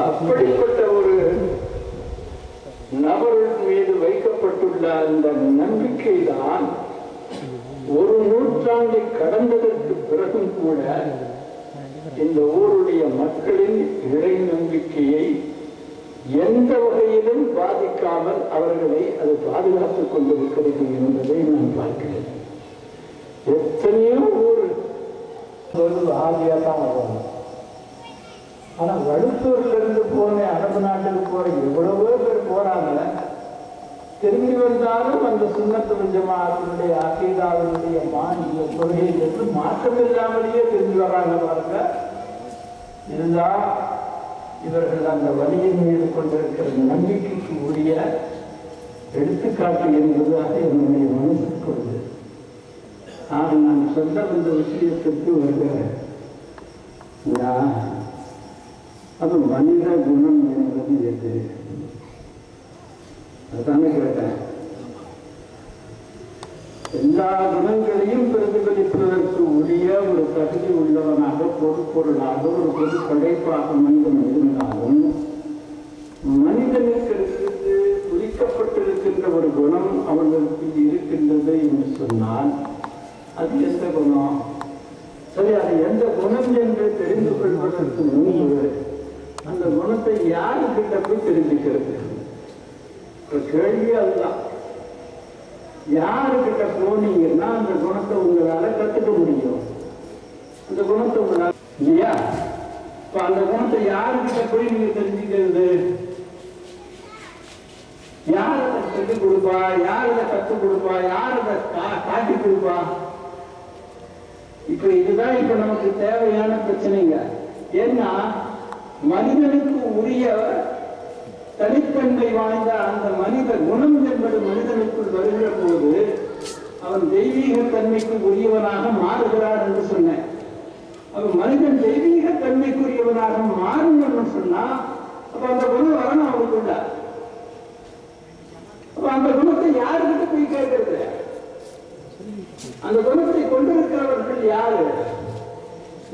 அப்படிப்பட்ட ஒரு நபரின் மீது வைக்கப்பட்டுள்ள அந்த நம்பிக்கை தான் ஒரு நூற்றாண்டை கடந்ததற்கு பிறகும் கூட இந்த ஊருடைய மக்களின் இறை நம்பிக்கையை எந்த வகையிலும் பாதிக்காமல் அவர்களை அது பாதுகாத்துக் கொண்டிருக்கிறது என்பதை நான் பார்க்கிறேன். எத்தனையோ ஊர் ஆதியா தான் வருவாங்க. ஆனா வடுத்தூர்ல இருந்து போன அரபு நாட்டுக்கு போற எவ்வளவோ பேர் போறாங்க. திரும்பி வந்தாலும் அந்த சுன்னத்து ஜமாஅத்தினுடைய அகீதாவினுடைய மாநில கொள்கையிலிருந்து மாற்றம் இல்லாமலேயே திரும்பி வர்றாங்க பாருங்க. இருந்தா இவர்கள் அந்த வழியின் மீது கொண்டிருக்கிற நம்பிக்கைக்கு உரிய எடுத்துக்காட்டு என்பதாக என்னுடைய மனசுக்கு வருது. நான் சொல்ல வந்த விஷயத்திற்கு வருகிறேன். அது மனித குணம் என்பது எது? அதானே கேட்டேன். எல்லா குணங்களையும் பிரதிபலிப்பதற்கு உரிய ஒரு தகுதி உள்ளவனாக, பொறுப்பொருளாக, ஒரு பொது படைப்பாக மனிதன் இருந்தாலும் மனிதனுக்கு குறிக்கப்பட்டிருக்கின்ற ஒரு குணம் அவர்களுக்கு இருக்கின்றது என்று சொன்னால் அது எந்த குணம்? சரி, அது எந்த குணம் என்று தெரிந்து கொள்வதற்கு முன்பு அந்த குணத்தை யாருக்கிட்ட போய் தெரிஞ்சுக்கிறது? கேள்வி அதுதான். யாருக்கிட்ட போனீங்கன்னா அந்த குணத்தை உங்களால கத்துக்க முடியும். அந்த குணத்தை உங்களால இல்லையா? இப்ப அந்த குணத்தை யாருக்கிட்ட போய் நீங்க தெரிஞ்சுக்கிறது? யார் அதை சொல்லிக் கொடுப்பா? யார் அதை கற்றுக் கொடுப்பா? யார் அதை காட்டி கொடுப்பா? இப்ப இதுதான் இப்ப நமக்கு தேவையான பிரச்சனைங்க. ஏன்னா மனிதனுக்கு உரிய தனித்தன்மை வாய்ந்த அந்த மனித குணம் என்பது மனிதனுக்குள் வருகிற போது அவன் தெய்வீக தன்மைக்கு உரியவனாக மாறுகிறான் என்று சொன்னேன். அவன் மனிதன் தெய்வீக தன்மைக்குரியவனாக மாறும் சொன்னா அப்ப அந்த குணம் வரணும் அவனுக்குள்ள. அப்ப அந்த குணத்தை யாருக்கிட்ட போய் கேட்கறது? அந்த குணத்தை கொண்டிருக்கிறவர்கள் யாரு?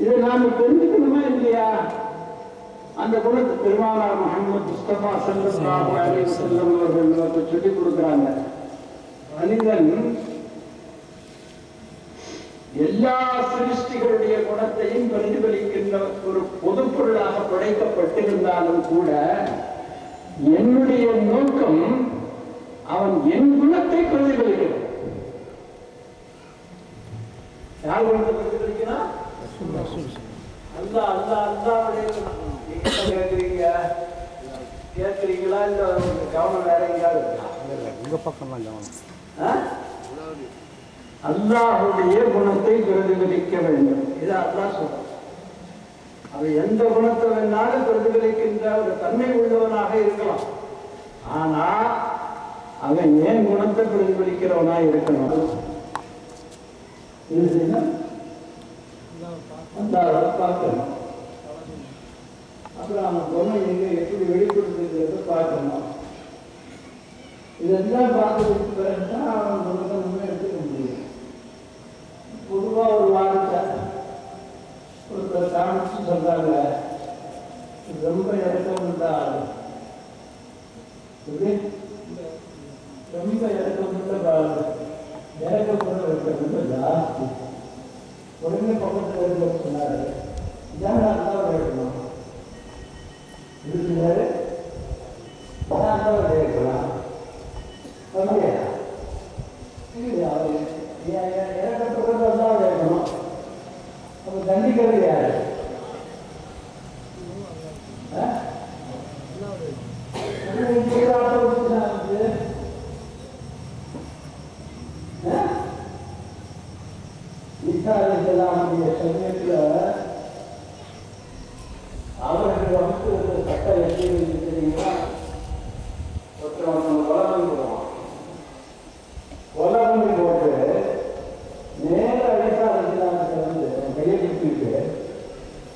இதை நாம தெரிஞ்சுக்கணுமா இல்லையா? அந்த குணத்தை பெருமானார் முஹம்மது முஸ்தபா ஸல்லல்லாஹு அலைஹி வஸல்லம் அவர்கள் நமக்கு சொல்லிக் கொடுக்கிறாங்க. மனிதன் எல்லா சிருஷ்டிகளுடைய குணத்தையும் பிரதிபலிக்கின்ற ஒரு பொது பொருளாக படைக்கப்பட்டிருந்தாலும் கூட என்னுடைய நோக்கம் அவன் என் குணத்தை பிரதிபலிக்கிறான். யார் குணத்தை பிரதிபலிக்கிறான்? அல்லாஹ் அல்லாஹ்வுடைய கேட்கிறீங்களா? இல்ல கவனம் வேற எங்கேயாவது உங்க பக்கம் தான் கவனம். அல்லாஹ்வுடைய குணத்தை பிரதிபலிக்க வேண்டும். இது அல்லாஹ் சொல்றான். அவன் எந்த குணத்தை வேணாலும் பிரதிபலிக்கின்ற ஒரு தன்மை உள்ளவனாக இருக்கலாம். ஆனா அவன் ஏன் குணத்தை பிரதிபலிக்கிறவனா இருக்கணும்? அல்லாஹ் பார்க்கணும். அப்புறம் அவன் குணம் எங்க எப்படி வெளிப்படுத்துகிறத பார்க்கணும். இதெல்லாம் பார்த்ததுக்கு பிறகுதான் அவன் குணத்தை முன்னே எடுத்துக்க முடியும். பொதுவா ஒரு வாரத்தை ஒருத்தர் காமிச்சு சொல்றாங்க, ரொம்ப இறக்கம் இருந்தால் ரொம்ப இறக்கப்படுற ரொம்ப ஜாஸ்தி. உடனே பக்கத்தில் இருக்க சொன்னாரு, யாரா இருந்தால் இருக்கணும் இருக்கிறாரு, இருக்கலாம் இறக்கப்படுறது தான் இருக்கணும். அப்ப தண்டிக்கிறது யாரு? சமயத்துல அவர்கள் வந்து சட்ட எப்படி தெரியுமா? ஒருத்தர் கொலமணி போடுவான். கொலமணி போட்டு நேர அடிசாரத்தில் வந்து கையை கொடுத்துட்டு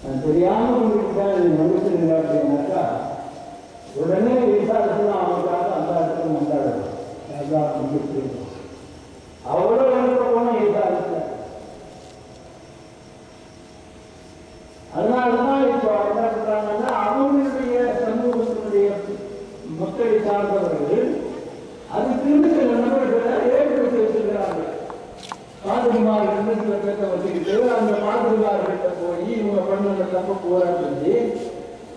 நான் தெரியாம உங்களுக்கு மனுஷன் அப்படின்னாக்கா உடனே விசாரத்தில் அவனுக்காக அந்த இடத்துல மந்தாடும். அவ்வளோ இடத்துல போனால் விசாரத்தில். அதனாலதான் இப்போ என்ன சொல்றாங்கன்னா அவங்களுடைய மக்களை சார்ந்தவர்கள் அதுக்கு சில நபர்களை ஏற்படுத்தி வச்சிருக்கிறார்கள். பாதிரிமார்கள் சில பேர்த்த வச்சுக்கிட்டு அந்த பாதிரிமார்கிட்ட போய் இவங்க பண்ண தப்ப போராடி சொல்லி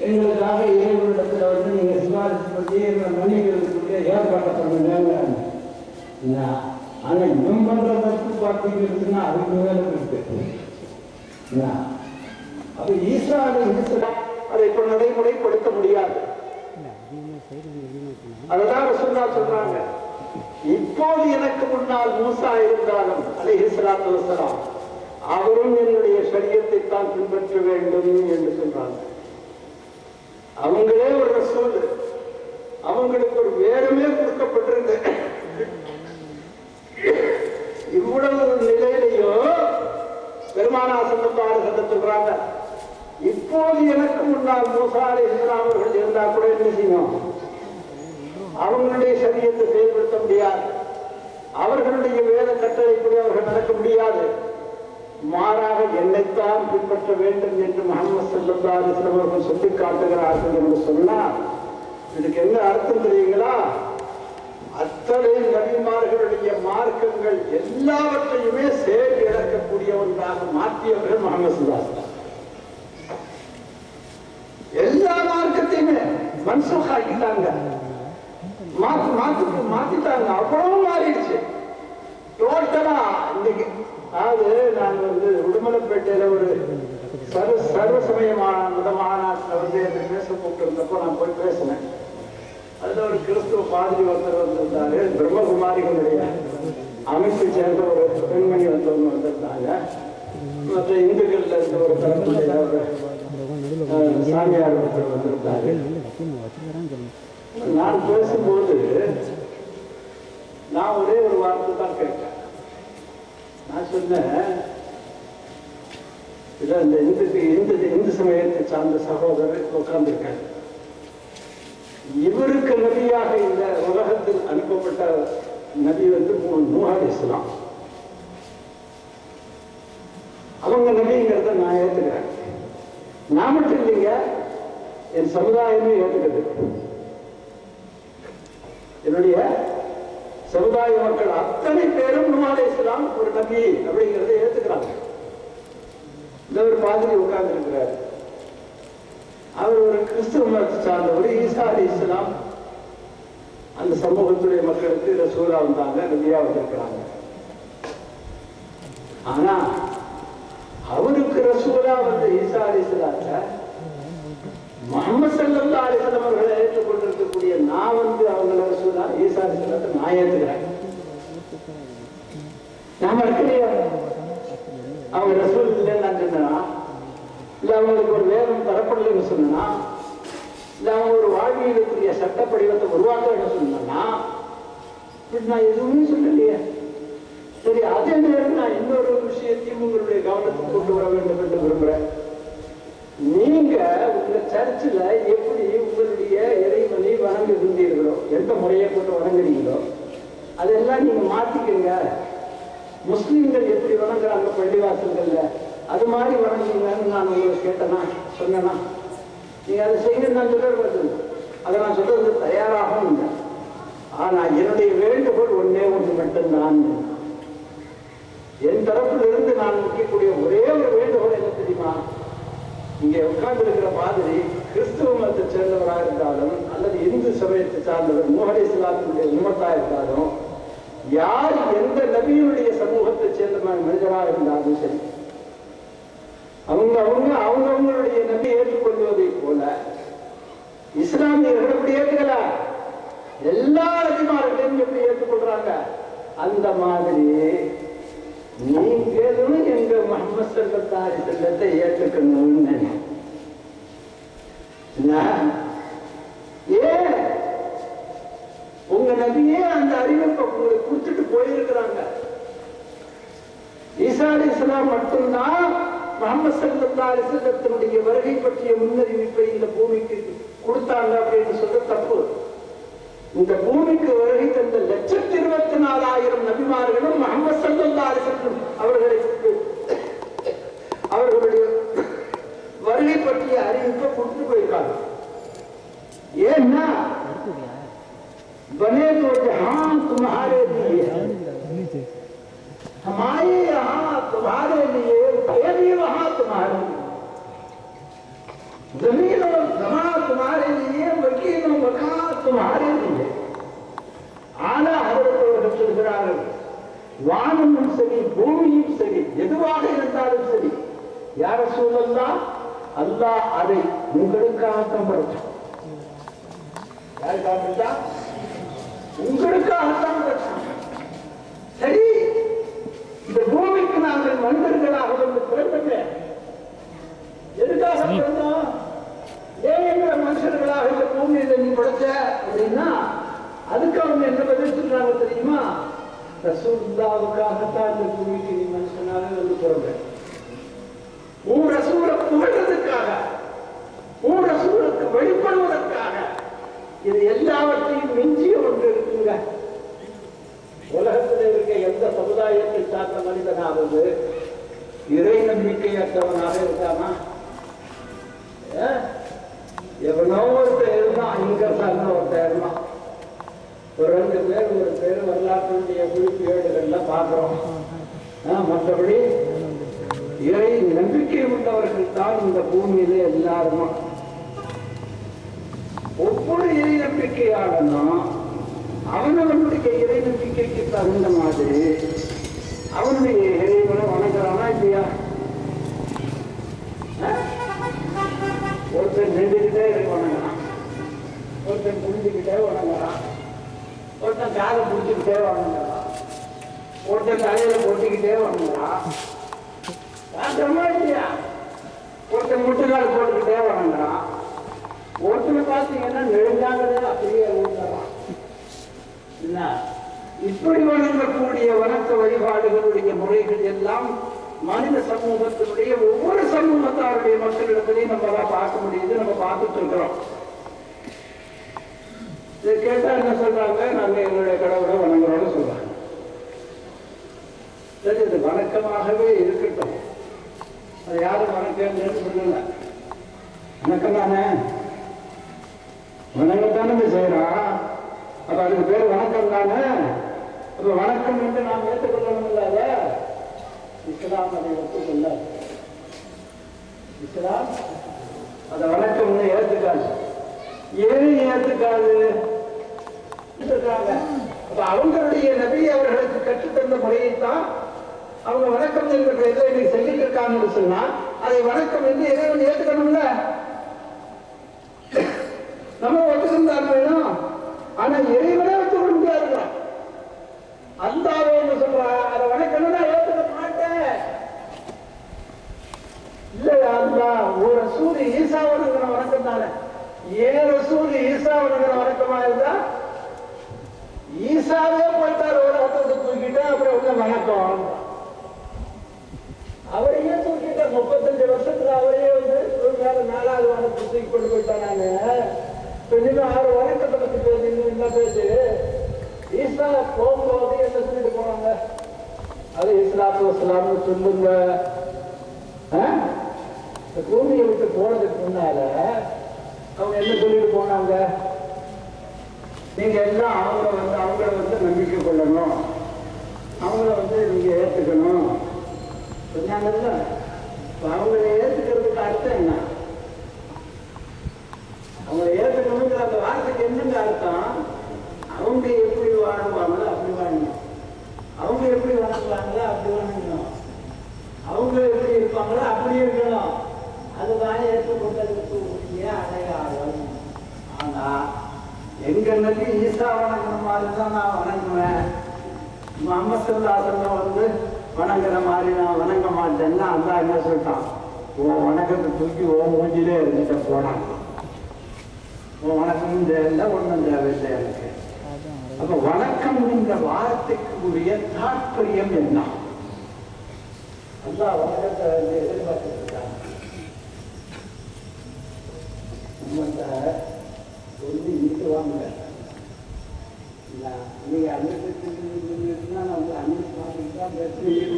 எங்களுக்காக இறைவனிடத்துல வந்து நீங்க சிபாரிசு பண்ணி எங்களை மன்னிக்கிறதுக்குள்ளே ஏற்பாட்டை பண்ணுங்க. ஆனா இவன் பண்ற தப்பு பார்த்தீங்கன்னா அதுக்கு மேல இருக்கு. அப்ப ஈசா அதை இப்ப நடைமுறைப்படுத்த முடியாது. அதுதான் ரசூலுல்லாஹ் சொல்றாங்க, இப்போது எனக்கு முன்னால் மூசா இருந்தாலும் அலைஹிஸ்ஸலாத்து வஸ்ஸலாம் அவரும் என்னுடைய ஷரியத்தை தான் பின்பற்ற வேண்டும் என்று சொல்றாங்க. அவங்களே ஒரு ரசூல், அவங்களுக்கு ஒரு வேதமே கொடுக்கப்பட்டிருக்கு. இவ்வளவு நிலையிலேயோ பெருமானார் ஸல்லல்லாஹு அலைஹி வஸல்லம் சொல்றாங்க, இப்போது எனக்கு முன்னால் மூசா அலைஹிஸ்ஸலாம் அவர்கள் இருந்தா கூட என்ன செய்யணும், அவங்களுடைய சரியத்தை செயல்படுத்த முடியாது, அவர்களுடைய வேத கட்டளைப்படி அவர்கள் நடக்க முடியாது, மாறாக என்னைத்தான் பின்பற்ற வேண்டும் என்று முஹம்மது ஸல்லல்லாஹு அலைஹி வஸல்லம் அவர்கள் சொல்லி காட்டுகிறார்கள் என்று சொன்னார். இதுக்கு என்ன அர்த்தம் தெரியுங்களா? அத்தனை நபிமார்களுடைய மார்க்கங்கள் எல்லாவற்றையுமே சேர்ந்து இழக்கக்கூடிய ஒன்றாக மாற்றியவர்கள் முஹம்மது ஸல்லல்லாஹு அலைஹி வஸல்லம். எல்லா மார்க்கத்தையுமே மன்சூக் ஆக்கிட்டாங்க, மாத்திட்டாங்க. அவ்வளவு மாறிடுச்சு டோட்டலா. இன்னைக்கு அதாவது நான் வந்து உடுமலைப்பேட்டையில ஒரு சர்வசமய மாநாட்டில் வந்து பேச கூப்பிட்டு நான் போய் பேசினேன். அதுல ஒரு கிறிஸ்துவ பாதிரி ஒருத்தர் வந்திருந்தாரு, பிரம்மகுமாரிகளுடைய அமைப்பை சேர்ந்த ஒரு பெண்மணி வந்தவங்க வந்திருந்தாங்க, மற்ற இந்துக்கள்ல இருந்த ஒரு தரப்புடைய சாமியார் ஒருத்தர் வந்திருந்தாரு. நான் பேசும்போது நான் ஒரே ஒரு வார்த்தை தான் கேட்டேன். நான் சொன்னேன், இந்த இந்து சமயத்தை சார்ந்த சகோதரர் உட்கார்ந்திருக்காரு, இவருக்கு நபியாக இந்த உலகத்தில் அனுப்பப்பட்ட நபி வந்து நூஹ் அலைஹிஸ்ஸலாம். அவங்க நபிங்கிறத நான் ஏத்துக்கிறேன். நான் மட்டும் இல்லைங்க, என் சமுதாயமே ஏத்துக்கிறது. என்னுடைய சமுதாய மக்கள் அத்தனை பேரும் நூஹ் அலைஹிஸ்ஸலாம் ஒரு நபி அப்படிங்கிறத ஏத்துக்கிறாங்க. இந்த ஒரு மாதிரி உட்கார்ந்து இருக்கிறார். அவர் ஒரு கிறிஸ்துவ மதத்தை சார்ந்தவர். ஈசா அலைஹிஸ்ஸலாம் அந்த சமூகத்துடைய மக்களுக்கு ரசூலா வந்தாங்க, நபியா வந்திருக்கிறாங்க. ஆனா அவருக்கு ரசூலா வந்த ஈசா அலைஹிஸ்ஸலாத்த முஹம்மது ஸல்லல்லாஹு அலைஹி வஸல்லம் அவர்களை ஏற்றுக்கொண்டிருக்கக்கூடிய நான் வந்து அவங்கள ரசூலா ஈசா அலைஹிஸ்ஸலாத்தை நான் ஏற்றுக்கிறேன். நாம இருக்கலையா அவங்க ரசூல் இல்லைன்னு நான் சொன்னா, இல்ல அவங்களுக்கு ஒரு வேதம் தரப்படலைன்னு சொன்னா, இல்ல அவங்க ஒரு வாழ்வியலுக்குரிய சட்ட படிவத்தை உருவாக்க சொன்னா, நான் எதுவுமே சொல்லலையே. சரி, அதே நேரம் நான் இன்னொரு விஷயத்தையும் உங்களுடைய கவனத்துக்கு கொண்டு வர வேண்டும் என்று விரும்புறேன். நீங்க உங்க சர்ச்சில் எப்படி உங்களுடைய இறைவனை வணங்குகின்றீர்களோ, எந்த முறையை கொண்டு வணங்குறீங்களோ அதெல்லாம் நீங்க மாத்திக்கங்க. முஸ்லீம்கள் எப்படி வணங்குறாங்க பள்ளிவாசல்கள்ல, அது மாதிரி வணங்குங்கன்னு நான் உங்களுக்கு கேட்டேனா சொன்னேன்னா, நீங்க அதை செய்யணும் நான் சொல்ல, அதை நான் சொல்றது தயாராகவும் இல்லை. ஆனா என்னுடைய வேண்டுகோள் ஒன்னே ஒன்று மட்டும்தான். என் தரப்பிலிருந்து நான் வைக்கக்கூடிய ஒரே ஒரு வேண்டுகோள் என்ன தெரியுமா? இங்கே உட்கார்ந்து இருக்கிற மாதிரி கிறிஸ்துவ மதத்தை சேர்ந்தவராக இருந்தாலும் அல்லது இந்து சமயத்தை சார்ந்தவர் நூஹ் அலைஹிஸ்ஸலாத்துடைய உம்மத்தா இருந்தாலும், யார் எந்த நபியுடைய சமூகத்தை சேர்ந்த மனிதராக இருந்தாலும் சரி, அவங்களுடைய நபி ஏற்றுக்கொள்வதை போல இஸ்லாமியர்கள் எப்படி ஏற்றுக்கல, எல்லா நபிமார்களையும் எப்படி ஏற்றுக்கொள்றாங்க, அந்த மாதிரி நீங்களும் எங்க முஹம்மது ஸல்லல்லாஹு அலைஹி வஸல்லத்தை ஏற்றுக்கணும்னு ஏன் உங்க நபியே அந்த அறிவிப்பை உங்களுக்கு கொடுத்துட்டு போயிருக்கிறாங்க. ஈசா அலைஹிஸ்ஸலாம் மட்டும்தான் முஹம்மது ஸல்லல்லாஹு அலைஹி வஸல்லத்தினுடைய வருகை பற்றிய முன்னறிவிப்பை இந்த பூமிக்கு கொடுத்தாங்க அப்படின்னு சொல்ல தப்பு. இந்த பூமிக்கு வருகை தந்த 1,24,000 நபிமார்களும் முஹம்மது ஸல்லல்லாஹு அலைஹி வஸல்லம் அவர்களுடைய வருகை பற்றிய அறிவிப்பை கொடுத்து போயிருக்காங்க. ஏன்னா बने तो जहां तुम्हारे लिए, हमारे यहाँ तुम्हारे लिए, ये भी वहां तुम्हारे लिए, जमीन और जमा तुम्हारे लिए, वकील और वका तुम्हारे लिए. ஆனா அவர்கள் சொல்கிறார்கள், வானமும் சரி பூமியும் சரி எதுவாக இருந்தாலும் சரி, யார சூழல்லாம் அல்லாஹ் அதை உங்களுக்காகத்தான் படைச்சான். யாருக்காக படைச்சான்? உங்களுக்காகத்தான் படைச்சான். சரி, இந்த பூமிக்கு நாங்கள் மனிதர்களாக வந்து பிறந்தது எதுக்காக பிறந்தோம்? ஏன் மனுஷர்களாக இந்த பூமியில நீ படைச்ச அப்படின்னா, அதுக்கு அவங்க என்ன பதில் சொல்றாங்க தெரியுமா? ரசூலுல்லாஹ்வுக்காகத்தான் இந்த பூமிக்கு நீ மனுஷனாக வந்து பிறந்த. உன் ரசூலை புகழ்றதுக்காக, உன் ரசூலுக்கு வெளிப்படுவதற்காக. இது எல்லாவற்றையும் மிஞ்சிய ஒன்று இருக்குங்க. உலகத்தில் இருக்க எந்த சமுதாயத்தை சார்ந்த மனிதனாவது இறை நம்பிக்கையற்றவனாக இருக்கானா? எவனோ ஒருத்தர் இருந்தான், இங்க சார்ந்த ஒருத்தர் இருந்தான். ஒரு 2 பேர் ஒரு பேர் வரலாற்றுடைய குறிப்பு ஏடுகள்ல பார்க்கிறோம். மற்றபடி இறை நம்பிக்கை உள்ளவர்கள் தான் இந்த பூமியில எல்லாருமா. ஒவ்வொரு இறை நம்பிக்கையாளனும் அவனவனுடைய இறை நம்பிக்கைக்கு தகுந்த மாதிரி அவனுடைய இறைவனை வணங்குறானா இல்லையா? ஒருத்தன் நின்றுகிட்டே இறை வணங்குறான், ஒருத்தன் புரிஞ்சுக்கிட்டே வணங்குறான், ஒருத்தன் காலை பிடிச்சிக்கிட்டே வணங்குறான், ஒருத்தன் தலையில போட்டுக்கிட்டே வணங்குறான். பார்க்கறமா இல்லையா? ஒருத்தன் முட்டுக்கால் போட்டுக்கிட்டே வணங்குறான், ஒருத்தனை பார்த்தீங்கன்னா நெடுஞ்சாங்கதே அப்படியே ஊட்டுறான். இப்படி வணங்கக்கூடிய வணக்க வழிபாடுகளுடைய முறைகள் எல்லாம் மனித சமூகத்தினுடைய ஒவ்வொரு சமூகத்தாருடைய மக்களிடத்திலையும் நம்ம பார்க்க முடியுது, நம்ம பார்த்துட்டு இருக்கிறோம். இதை கேட்டா என்ன சொல்றாங்க? நாங்க எங்களுடைய கடவுளை வணங்குறோம்னு சொல்றாங்க. சரி, இது வணக்கமாகவே இருக்கட்டும். அது யாரும் வணக்கம்னு சொல்லல, வணக்கம் தானே, வணங்கத்தானே செய்யறான். அப்ப அதுக்கு பேர் வணக்கம் தானே. அப்ப வணக்கம் என்று நாம் ஏற்றுக்கொள்ளணும் இல்லாத இஸ்லாம் அதை ஒத்துக்கொள்ள. இஸ்லாம் அந்த வணக்கம் ஏற்றுக்காது. ஏன் ஏற்றுக்காது? அப்ப அவங்களுடைய நபி அவர்களுக்கு கற்றுத்தந்த முறையைத்தான் அவங்க வணக்கம் என்கிற இதை சொல்லிட்டு இருக்காங்கன்னு சொன்னா, அதை வணக்கம் என்று இறைவன் ஏற்றுக்கணும்ல. நம்ம ஒத்துக்கின்றார் வேணும், ஆனா இறைவனே ஒத்துக்க முடியாது. அல்லாஹ்வே என்ன சொல்றா? அதை வணக்கணும்னா ஏற்றுக்க மாட்டேன். இல்லையா? அல்லாஹ் ஒரு ரசூல் ஈசா வணங்குற வணக்கம் தானே. ஏன் ரசூல் ஈசா வணங்குற வணக்கமா இருந்தா, ஈசாவே போயிட்டார் உலகத்தை தூக்கிட்டு, அப்புறம் உங்க வணக்கம் அவரையே தூக்கிட்ட 35 வருஷத்துல அவரையே வந்து மேல 4வது வணக்கத்தை தூக்கி கொண்டு போயிட்டாங்க. இன்னும் 6 வணக்கத்தை பத்தி பேசு, இன்னும் என்ன பேசு. ஈசா போகும்போது என்ன சொல்லிட்டு போனாங்க? அது இஸ்லாத்து வஸ்லாம்னு சொல்லுங்க. பூமியை விட்டு போனதுக்கு முன்னால அவங்க என்ன சொல்லிட்டு போனாங்க? நீங்க எல்லாம் அவங்கள வந்து நம்பிக்கை கொள்ளணும், அவங்கள வந்து நீங்க ஏத்துக்கணும் சொன்னாங்கல்ல. அவங்களை ஏத்துக்கிறதுக்கு அர்த்தம் என்ன? அவங்களை ஏத்துக்கணுங்கிற அந்த வார்த்தைக்கு என்னங்க அர்த்தம்? அவங்க எப்படி வாழ்வாங்களோ அப்படி வாழணும், அவங்க எப்படி வணங்குவாங்களோ அப்படி வணங்கணும், அவங்க எப்படி இருப்பாங்களோ அப்படி இருக்கணும். அதுதான் ஏற்றுக்கொண்டதுக்கு உரிய அடையாளம். ஆனா எங்க நபி ஈசா வணங்குற மாதிரி தான் நான் வணங்குவேன், முஹம்மது ஸல்லல்லாஹு அலைஹி வஸல்லம் வந்து வணங்குற மாதிரி நான் வணங்க மாட்டேன்னா அல்லாஹ் என்ன சொல்லிட்டான்? உன் வணக்கத்தை தூக்கி ஓ மூஞ்சிலே இருந்துட்ட போனான். உன் வணக்கம் தேவையில்லை, ஒன்றும் தேவையில்லை எனக்கு. அப்ப வணக்கம் என்ற வார்த்தைக்கு உரிய தாற்பயம் என்ன? அல்லாஹ் வணக்கத்தை எதிர்பார்த்துருக்காங்க. சொல்லி நீட்டுவாங்க. நீங்க அன்னைக்கு நான் வந்து அன்னைக்கு பார்த்துக்கிட்டா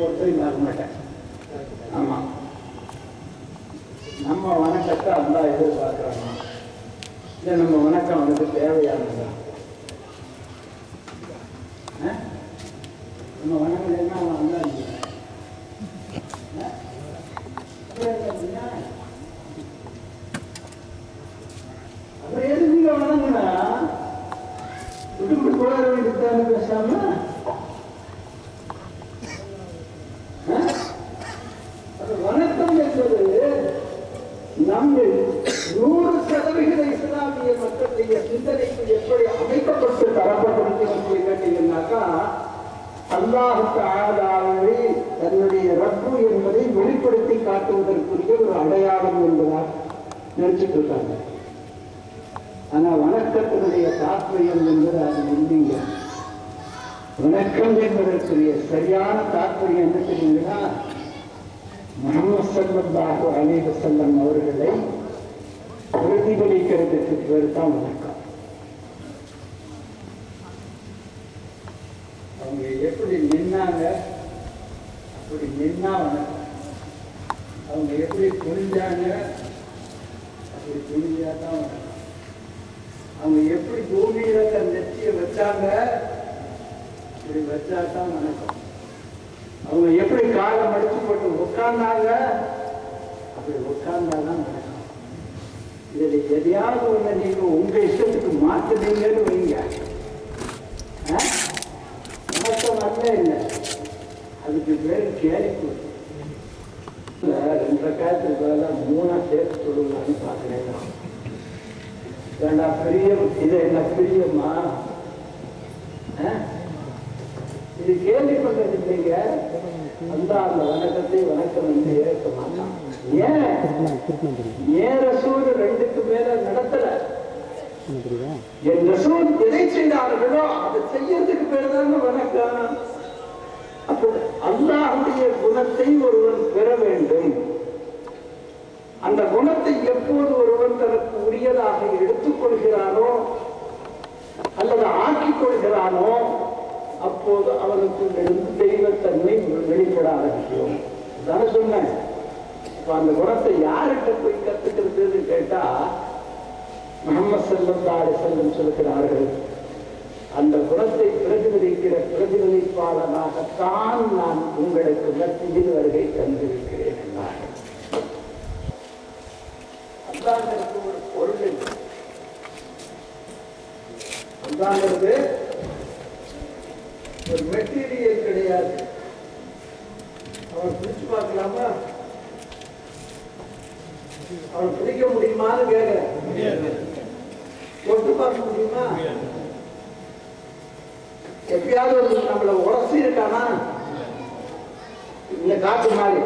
ஒருத்தர் பார்க்க மாட்டேன். ஆமா, நம்ம வணக்கத்தை அல்லாஹ் எதிர்பார்க்கிறோம். இல்லை நம்ம வணக்கம் அவனுக்கு தேவையானதா? நம்ம வணங்கலைன்னா அவன் வந்தான் அப்புறம் எது நீங்க வணங்குனா விட்டு போட வேண்டியதான பேசாம வணக்கம் என்பது நம்ம 100% இஸ்லாமிய மக்களுடைய சிந்தனைக்கு எப்படி அமைக்கப்பட்டு தரப்பட்டிருக்கிறது கேட்டீங்கன்னாக்கா, அல்லாஹ் தஆலாவை தன்னுடைய ரப்பு என்பதை வெளிப்படுத்தி காட்டுவதற்குரிய ஒரு அடையாளம் என்பதாக நினைச்சிட்டு இருக்காங்க. ஆனா வணக்கத்தினுடைய தாற்பயம் என்பது அது இல்லைங்க. வணக்கம் என்பதற்குரிய சரியான தாற்பயம் என்ன தெரியுங்களா? முஹம்மது ஸல்லல்லாஹு அலைஹி வஸல்லம் அவர்களை பிரதிபலிக்கிறதுக்கு பேர் தான் வணக்கம். அவங்க எப்படி நின்னாங்க அப்படி நின்னா வணக்கம். அவங்க எப்படி குனிஞ்சாங்க அப்படி குனிஞ்சாதான் வணக்கம். அவங்க எப்படி பூமியில தன் நெற்றியை வச்சாங்க இப்படி வச்சாதான் வணக்கம். அவங்க எப்படி காலை மடிச்சு போட்டு உட்கார்ந்தாங்க அப்படி உட்கார்ந்தாதான் வணக்கம். இதுல எதையாவது ஒண்ணு நீங்க உங்க இஷ்டத்துக்கு மாத்துனீங்கன்னு வைங்க, வணக்கம் அல்ல இல்லை, அதுக்கு பேரு கேள்வி. 2 காலத்துக்கு பதிலாக 3 சேர்த்து சொல்லலான்னு பாக்குறேன். ஏண்டா பிரியம், இது என்ன பிரியமா? இது கேள்வி பண்றது இல்லைங்க. அந்த வணக்கத்தை வணக்கம் என்று ஏற்க மாட்டான். ஏன் ரசூல் 2க்கு மேல நடத்தல? என் ரசூல் எதை செய்தார்களோ அதை செய்யறதுக்கு பேர் தாங்க வணக்கம். அப்போ அல்லாஹ்வுடைய குணத்தை ஒருவன் பெற வேண்டும். அந்த குணத்தை எப்போது ஒருவன் தனக்கு உரியதாக எடுத்துக் கொள்கிறானோ அல்லது ஆக்கிக் கொள்கிறானோ அப்போது அவனுக்கு தெய்வத்தன்மை வெளிப்பட ஆரம்பிக்கும். தானே சொன்னேன். இப்ப அந்த குணத்தை யார்கிட்ட போய் கத்துக்கிறதுன்னு கேட்டா, முஹம்மது ஸல்லல்லாஹு அலைஹி வஸல்லம் சொல்கிறார்கள், அந்த குணத்தை பிரதிபலிக்கிற பிரதிபலிப்பாளனாகத்தான் நான் உங்களுக்கு மத்தியில் வருகை தந்திருக்கிறேன் என்றார்கள். அல்லாஹ்வுக்கு ஒரு பொருள் இல்லை. அல்லாஹ்வுக்கு ஒரு மெட்டீரியல் கிடையாது. அவன் பிடிச்சு பார்க்கலாமா? அவன் பிடிக்க முடியுமான்னு கேட்கிறேன். தொட்டு பார்க்க முடியுமா? எப்பயாவது நம்மள உரசி இருக்கானா? இந்த காத்து மாதிரி,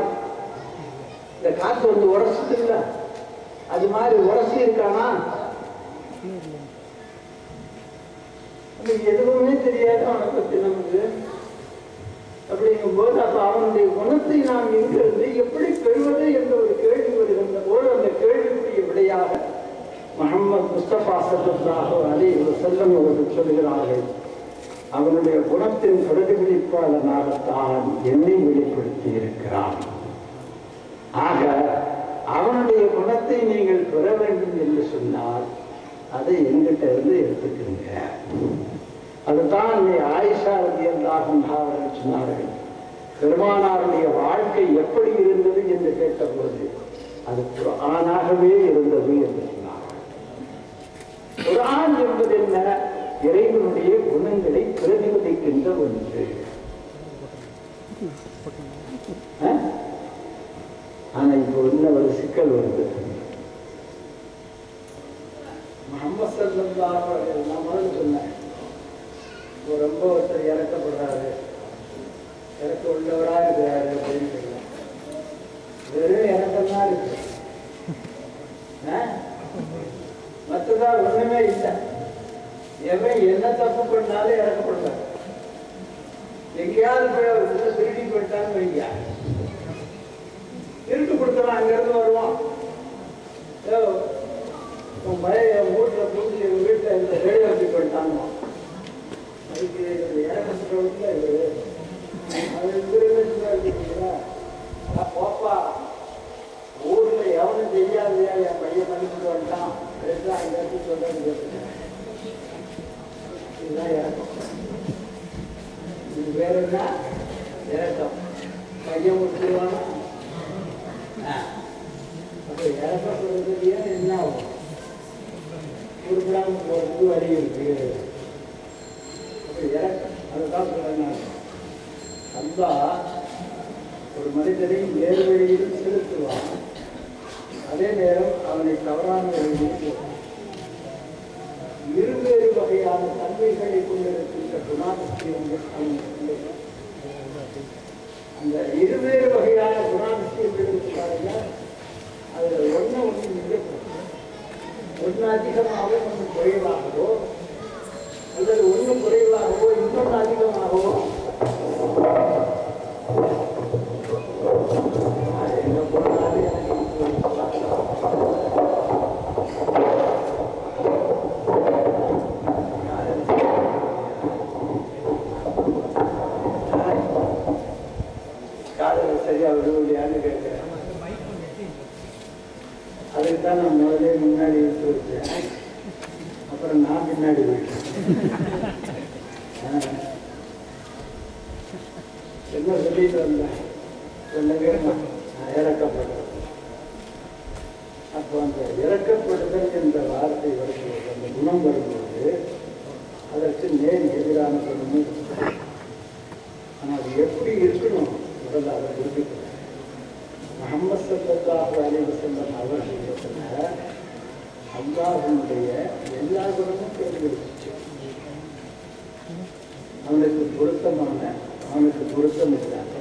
இந்த காத்து வந்து உரசுது இல்ல, அது மாதிரி உரசி இருக்கானா? எதுவுமே தெரியாது அவனை பத்தி நமக்கு. அப்படிங்கும் போது அப்ப அவனுடைய குணத்தை நாம் எங்கிருந்து எப்படி பெறுவது என்ற ஒரு கேள்வி வருகின்ற போது அந்த கேள்விக்குரிய விடையாக முஹம்மது முஸ்தபா ஸல்லல்லாஹு அலைஹி வஸல்லம் அவர்கள் சொல்கிறார்கள், அவனுடைய குணத்தின் பிரதிபலிப்பாளனாகத்தான் என்னை வெளிப்படுத்தி இருக்கிறான். ஆக அவனுடைய குணத்தை நீங்கள் பெற வேண்டும் என்று சொன்னால் அதை எங்கிட்ட இருந்து எடுத்துக்கிறீங்க. அதுதான் ஆயிஷா ரலியல்லாஹு அன்ஹா அவர்கள் சொன்னார்கள், பெருமானாருடைய வாழ்க்கை எப்படி இருந்தது என்று கேட்டபோது அது குர்ஆனாகவே இருந்தது என்று சொன்னார்கள். குர்ஆன் என்பது என்ன? இறைவனுடைய குணங்களை பிரதிபலிக்கின்ற ஒன்று. ஆனா இப்போ இன்னும் ஒரு சிக்கல் வருது. முஹம்மது ஸல்லல்லாஹு அலைஹி வஸல்லம் சொன்னேன், ரொம்ப ஒருத்தர் இறக்கப்படுறாரு, இறக்க உள்ளவரா இருக்கிறாரு அப்படின்னு சொல்லலாம். வெறும் இறக்கம்தான் இருக்கு, மற்றதான் ஒண்ணுமே இல்லை. எவன் என்ன தப்பு பண்ணாலும் இறக்கப்படுறாரு. எங்கேயாவது போய் அவர் கிட்ட திருடி போயிட்டான்னு வைங்க, திருட்டு கொடுத்தவன் அங்கிருந்து வருவான், உன் மழைய வீட்டுல பூச்சி எங்க வீட்டுல இந்த ரேடியோ வச்சு போயிட்டாங்க. அதுக்கு இறக்கப்படுறவங்க அது போப்பா, ஊர்ல எவனும் தெரியாதையா என் பையன் பண்ணிட்டு வந்துட்டான், அங்க சொல்ற தயவுன்னா இறக்கம். கையை முடிச்சுருவாங்க. அப்போ இறக்கப்படுறது என்ன ஆகும்? உருப்படாமல் போகிறதுக்கு வழி இருக்கு. அப்போ இறக்கம் அதுதான் சொல்றேன். அல்லா ஒரு மனிதனை நேர் வழியிலும் செலுத்துவான், அதே நேரம் அவனை தவறான வழியிலும் போவான். இருவேறு வகையான தன்மைகளை கொண்டிருக்கின்ற குணாதிசயங்கள் அந்த இருவேறு வகையான குணாதிசயங்கள் இருக்கிறாங்க. அதில் ஒன்று மிக ஒன்று அதிகமாகவோ ஒன்று குறைவாகவோ அல்லது ஒன்று குறைவாகவோ இன்னொன்று அதிகமாகவோ என்ன போனாலும் காதல் சரியா விடுவில்லையான்னு கேட்கிறேன். அதுக்கு தான் நான் முதலே முன்னாடி எடுத்து வச்சேன். அப்புறம் நான் பின்னாடி போயிட்டேன். என்ன சொல்லிட்டு வந்தேன்? சொல்லுங்க. நான் இறக்கப்படுறேன். அப்போ அந்த இறக்கப்படுதல் என்ற வார்த்தை வரும்போது, அந்த குணம் வரும்போது அதற்கு நேர் எதிரான குணமும். ஆனால் அது எப்படி இருக்கணும் முதல்ல அதை புரிஞ்சுக்கணும். முஹம்மது ஸல்லல்லாஹு அலைஹி வஸல்லம் அவர்களிடத்துல அல்லாஹ்வுடைய எல்லா குணமும் தெரிஞ்சிருச்சு. அவனுக்கு பொருத்தமான, அவனுக்கு பொருத்தம் இல்லாத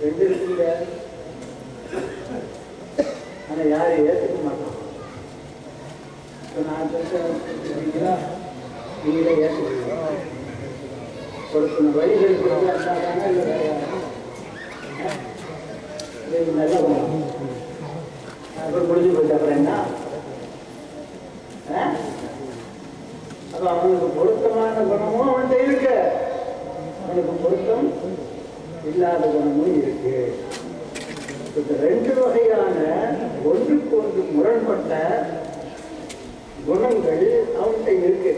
ரெண்டு இருக்குங்க. ஆனா யாரும் ஏற்றுக்க மாட்டான். இப்போ நான் சொல்றீங்களா, நீங்களே ஏற்றுக்கிறீங்க. பொருத்தன வழிகள் நல்ல குணம். அப்புறம் முடிஞ்சு போயிட்டு அப்புறம் என்ன? அப்ப அவனுக்கு பொருத்தமான குணமும் அவன்கிட்ட இருக்கு, அவனுக்கு பொருத்தம் இல்லாத குணமும் இருக்கு. இந்த ரெண்டு வகையான ஒன்றுக்கு ஒன்று முரண்பட்ட குணங்கள் அவன்கிட்ட இருக்கு.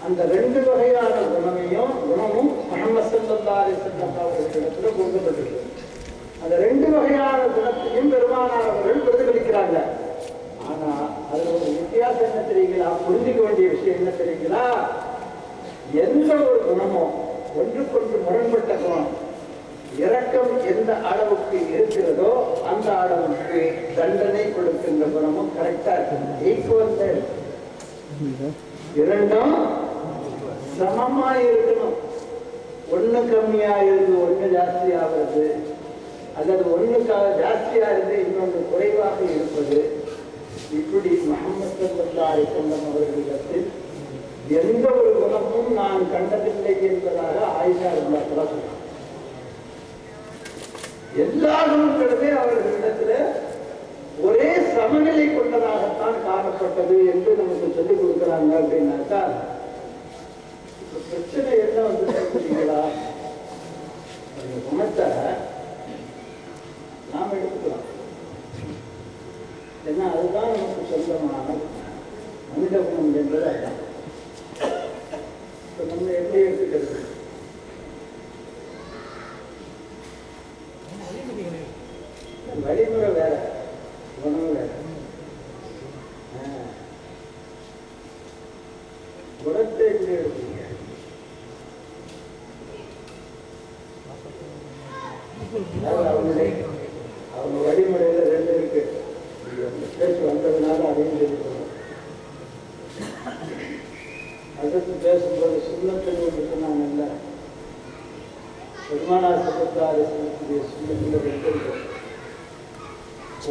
அந்த ரெண்டு வகையான குணமும் முஹம்மது ஸல்லல்லாஹு அலைஹி வஸல்லம் அவர்களிடத்துல கொடுக்கப்பட்டிருக்கு. அந்த ரெண்டு வகையான குணத்தையும் பெருமானார் அவர்கள் பிரதிபலிக்கிறாங்க. ஆனா அதுல ஒரு வித்தியாசம் என்ன தெரியுங்களா? புரிஞ்சுக்க வேண்டிய விஷயம் என்ன தெரியுங்களா? எந்த ஒரு குணமும் ஒன்றுக்கொன்று முரண்பட்ட குணம், இரக்கம் எந்த அளவுக்கு இருக்கிறதோ அந்த அளவுக்கு தண்டனை கொடுக்கின்ற குணமும் கரெக்டா இருக்கு. ஈக்குவல், இரண்டும் சமமா இருக்கணும். ஒண்ணு கம்மியா இருந்து ஒண்ணு ஜாஸ்தி ஆகிறது, அல்லது ஒண்ணுக்காக ஜாஸ்தியா இருந்து இன்னொன்று குறைவாக இருப்பது, இப்படி முஹம்மது ஸல்லல்லாஹு அலைஹி வஸல்லம் அவர்களிடத்தில் எந்த ஒரு குணமும் நான் கண்டதில்லை என்பதாக ஆயிஷா ரலியல்லாஹு அன்ஹா. எல்லா குணங்களுமே அவர்களிடத்துல ஒரே சமநிலை கொண்டதாகத்தான் காணப்பட்டது என்று நமக்கு சொல்லிக் கொடுக்கிறாங்க. அப்படின்னாக்கா பிரச்சனை என்ன வந்து தெரியுங்களா? அந்த குணத்தை நாம் எடுத்துக்கலாம். ஏன்னா அதுதான் நமக்கு சொந்தமான மனித குணம் என்பது. அதுதான் இப்போ நம்ம எப்படி எடுத்துக்கிறது? வழிமுறை வேற, குணம் வேற. குணத்தை எப்படி எடுப்பீங்க? அவங்க வழிமுறையில ரெண்டு இருக்கு. பேச்சு வந்ததுனால அதையும் தெரிவிக்கணும். அதற்கு பேசும்போது சுண்ணத்தில் ஒன்று சொன்னாங்கல்ல, பெருமானார் ஸல்லல்லாஹு அலைஹி வஸல்லம் சுண்ணத்தில் ரெண்டு இருக்கு.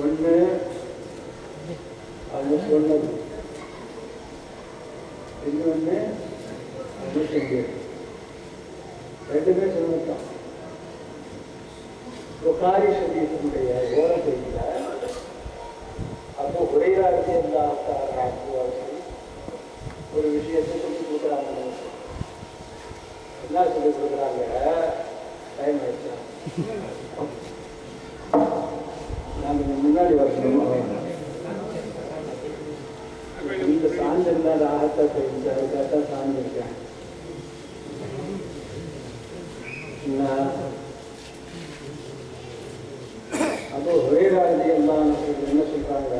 ஒன்று அவங்க சொன்னது, இன்னொன்று அவங்க செஞ்சது. ரெண்டுமே சொன்னதான். புகாரி ஷரீஃபினுடைய ஓரத்தையில் அப்போ ஹுரைரா ரலியல்லாஹு அன்ஹு ஒரு விஷயத்தை சொல்லிக் கொடுக்குறாங்க. என்ன சொல்லிக் கொடுக்குறாங்க? டைம் ஆயிடுச்சா? நாங்கள் முன்னாடி வரணும். இந்த சாஞ்சிருந்தா ராகத்தை போயிடுச்சு, அதுக்காக சாஞ்சிருக்கேன். அப்போ ஹுரைரா ரலியல்லாஹு அன்ஹு என்ன சொல்றாங்க,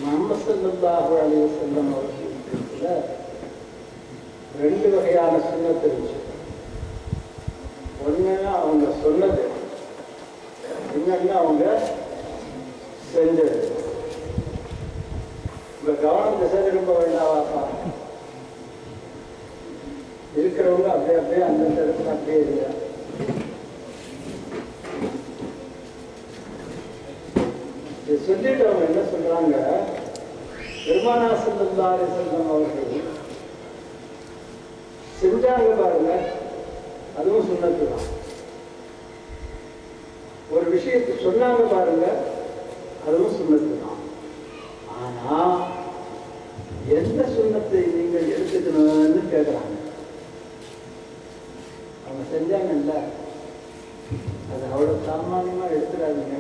முஹம்மது ஸல்லல்லாஹு அலைஹி வஸல்லம் அவர்களுக்கு ரெண்டு வகையான சுன்னத் இருந்துச்சு. ஒன்று அவங்க சொன்னது, இன்னொன்று அவங்க செஞ்சது. இப்போ கவனம் திசை திரும்ப வேண்டாவாப்பா, இருக்கிறவங்க அப்படியே அப்படியே அந்தந்த இடத்துல அப்படியே இல்லையா. இது சொல்லிட்டு அவங்க என்ன சொல்றாங்க, பெருமானா ஸல்லல்லாஹு அலைஹி வஸல்லம் அவர்கள் செஞ்சாங்க பாருங்க, அதுவும் சுன்னத்து தான். ஒரு விஷயத்தை சொன்னாங்க பாருங்க, அதுவும் சுன்னத்து தான். ஆனா எந்த சுன்னத்தை நீங்கள் எடுத்துக்கணும்னு கேட்கிறாங்க. அவங்க செஞ்சாங்கல்ல, அது அவ்வளவு சாமானியமா எடுத்துடாதீங்க.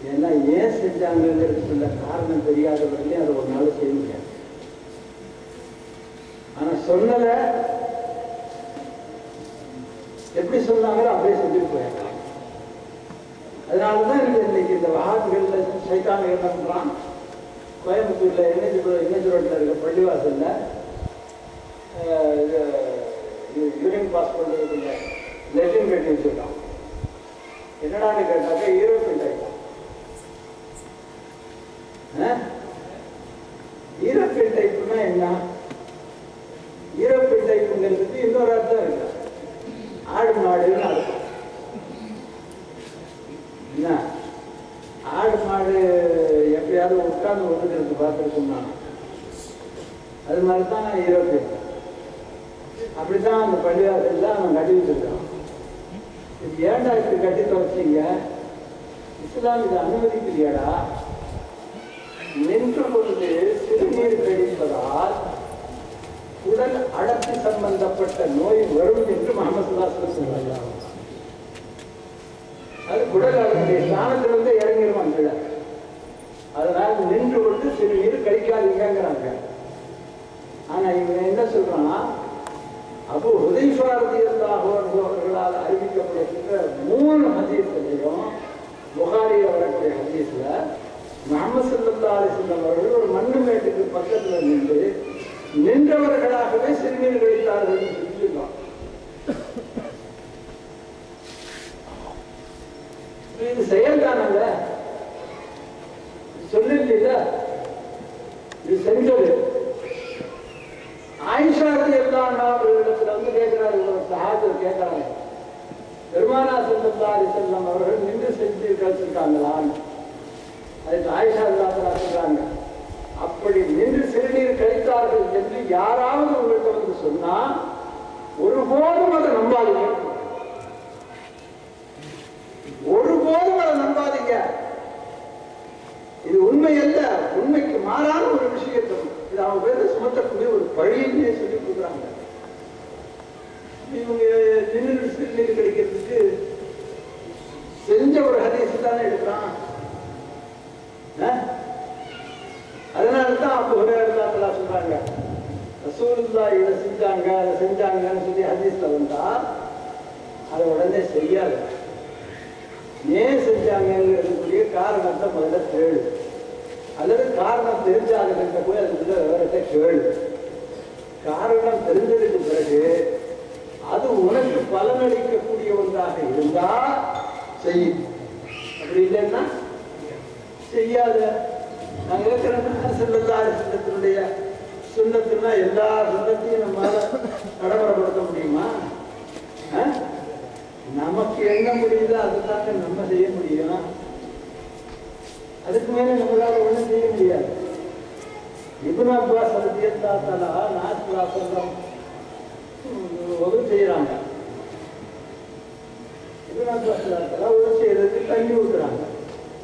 ஏன்னா ஏன் செஞ்சாங்கிறதுக்குள்ள காரணம் தெரியாதவர்களே அதை ஒரு நாள் செய்ய முடியாது. ஆனா சொன்னத எப்படி சொன்னாங்களோ அப்படியே செஞ்சுட்டு போயிருக்காங்க. அதனாலதான் இன்னைக்கு இந்த வஹாபிகள்ல சைத்தான என்ன பண்றான், கோயம்புத்தூர்ல என்ஹெச் ரோட்ல இருக்க பள்ளிவாசல்ல யூரின் பாஸ் பண்றதுக்குள்ள லெட்டின் கட்டி வச்சிருக்கான். என்னடான்னு கேட்டாக்க யூரோப்பியன் டைப். யூரோப்பியன் டைப்னா என்ன? யூரோப்பியன் டைப்புங்கிறதுக்கு இன்னொரு அர்த்தம் இருக்கு, ஆடு மாடுன்னு அர்த்தம். என்ன ஆடு மாடு எப்பயாவது உட்கார்ந்து ஒதுக்கிறது பார்த்துருக்கோம்னா அது மாதிரிதான் யூரோப்பியன். அப்படித்தான் அந்த பள்ளிவாசல் அவன் கட்டி வச்சிருக்கான். இது ஏன்டா இப்படி கட்டி துவச்சிங்க, இஸ்லாம் இதை அனுமதிக்கிறியாடா? நின்று கொண்டு சிறுநீர் கழிப்பதால் உடல் அடர்த்தி சம்பந்தப்பட்ட நோய் வரும் என்று முஹம்மது ஸல்லல்லாஹு அலைஹி வஸல்லம் சொன்னாங்க. அது குடல் அதனுடைய ஸ்தானத்திலிருந்து இறங்கிடுவான் கீழே. அதனால் நின்று கொண்டு சிறுநீர் கழிக்காதீங்கிறாங்க. ஆனா இவன் என்ன சொல்றான், அபூ ஹுதைஃபா ரலியல்லாஹு அன்ஹு அவர்களால் அறிவிக்கப்படுகின்ற 3 ஹதீஸ்லையும் புகாரியில் வரக்கூடிய ஹதீஸ்ல முஹம்மது ஸல்லல்லாஹு அலைஹி வஸல்லம் அவர்கள் ஒரு மண்ணு மேட்டுக்கு பக்கத்துல நின்றவர்களாகவே சிறுநீர் கழித்தார்கள் சொல்லியிருக்கான். இது செயல்தானங்க, சொல்லல, இது செஞ்சது. ஆயிஷா ரலியல்லாஹு அவர்களிடத்துல கேட்கிறாரு, ஒரு சஹாபி கேட்கிறாங்க, பெருமானா ஸல்லல்லாஹு அலைஹி வஸல்லம் அவர்கள் நின்று செஞ்சு கழிச்சிருக்காங்களான்னு. அதுக்கு ஆயிஷா ரலியல்லாஹு சொல்றாங்க, அப்படி நின்று சிறுநீர் கழித்தார்கள் என்று யாராவது உங்கள்கிட்ட வந்து சொன்னா ஒருபோதும் அதை நம்பாதீங்க, ஒருபோதும் அதை நம்பாதீங்க. இது உண்மை அல்ல, உண்மைக்கு மாறான ஒரு விஷயத்தை இது அவங்க பேர சுமத்தக்கூடிய ஒரு பழியிலே சொல்லி கொடுக்குறாங்க. இவங்க நின்று சிறுநீர் கழிக்கிறதுக்கு செஞ்ச ஒரு ஹதீஸ் தானே எடுக்கிறான். அதனாலதான் அபூ ஹுரைரா ரலியல்லாஹு சொல்றாங்க, ரசூலுல்லாஹ் இதை செஞ்சாங்க அதை செஞ்சாங்கன்னு சொல்லி ஹதீஸ்ல வந்தா அதை உடனே செய்யாது. ஏன் செஞ்சாங்கங்கிறதுக்குரிய காரணத்தை முதல்ல கேளு, அல்லது காரணம் தெரிஞ்சாதுகிட்ட போய் அதுக்குள்ள விவரத்தை கேளு. காரணம் தெரிஞ்சதுக்கு பிறகு அது உனக்கு பலனளிக்கக்கூடிய ஒன்றாக இருந்தா செய்யும், அப்படி இல்லைன்னா செய்யாத. நாங்கள் இருக்கிற சுண்ணத்துனா எல்லா சுண்ணத்தையும் நம்மளால நடைமுறைப்படுத்த முடியுமா? நமக்கு என்ன முடியுதோ அதுதாங்க நம்ம செய்ய முடியும், அதுக்கு மேல நம்மளால ஒண்ணும் செய்ய முடியாது. இப்னு அப்பாஸ் ரலியல்லாஹு தஆலா நாஸ்லாசல்லம் உதவி செய்யறாங்க. இப்னு அப்பாஸ் உதவி செய்யறதுக்கு தண்ணி ஊத்துறாங்க.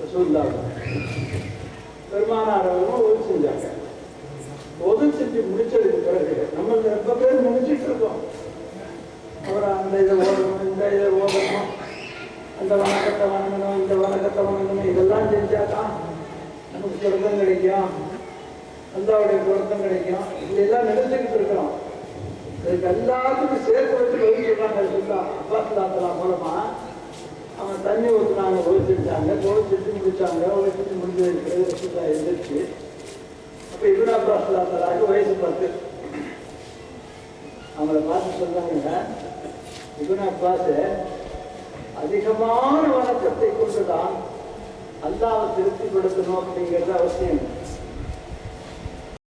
ரசூலுல்லாஹ் பெருமானார் அவர்களும் உதவி செஞ்சாங்க. உதவி செஞ்சு முடிச்சதுக்கு பிறகு நம்ம ரொம்ப பேர் முடிச்சுட்டு இருக்கோம். அப்புறம் அந்த இதை ஓடணும், இந்த இதை ஓடணும், அந்த வணக்கத்தை வணங்கணும், இந்த வணக்கத்தை வணங்கணும், இதெல்லாம் செஞ்சாதான் நமக்கு சொர்க்கம் கிடைக்கும், அல்லாவுடைய பொருத்தம் கிடைக்கும். இதெல்லாம் நினைச்சுக்கிட்டு இருக்கிறோம். இதுக்கு எல்லாத்துக்கும் சேர்த்து வச்சு பதில் சொல்றாங்க. சொல்லா அப்பாஸ் தாத்தலாம் மூலமா அவங்க தண்ணி ஊற்றுனாங்க, ஒழிச்சிருச்சாங்க, ஒழிச்சிட்டு முடிச்சாங்க, ஒழிச்சிட்டு முடிஞ்சு எழுந்திரிச்சு. அப்போ இப்னு அப்பாஸ் தாத்தலாக்கு வயசு 10. அவங்கள பார்த்து சொல்றாங்க, இப்னு அப்பாஸ் அதிகமான வணக்கத்தை கொண்டுதான் அல்லாஹ்வை திருப்திப்படுத்தணும் அப்படிங்கிறது அவசியம்.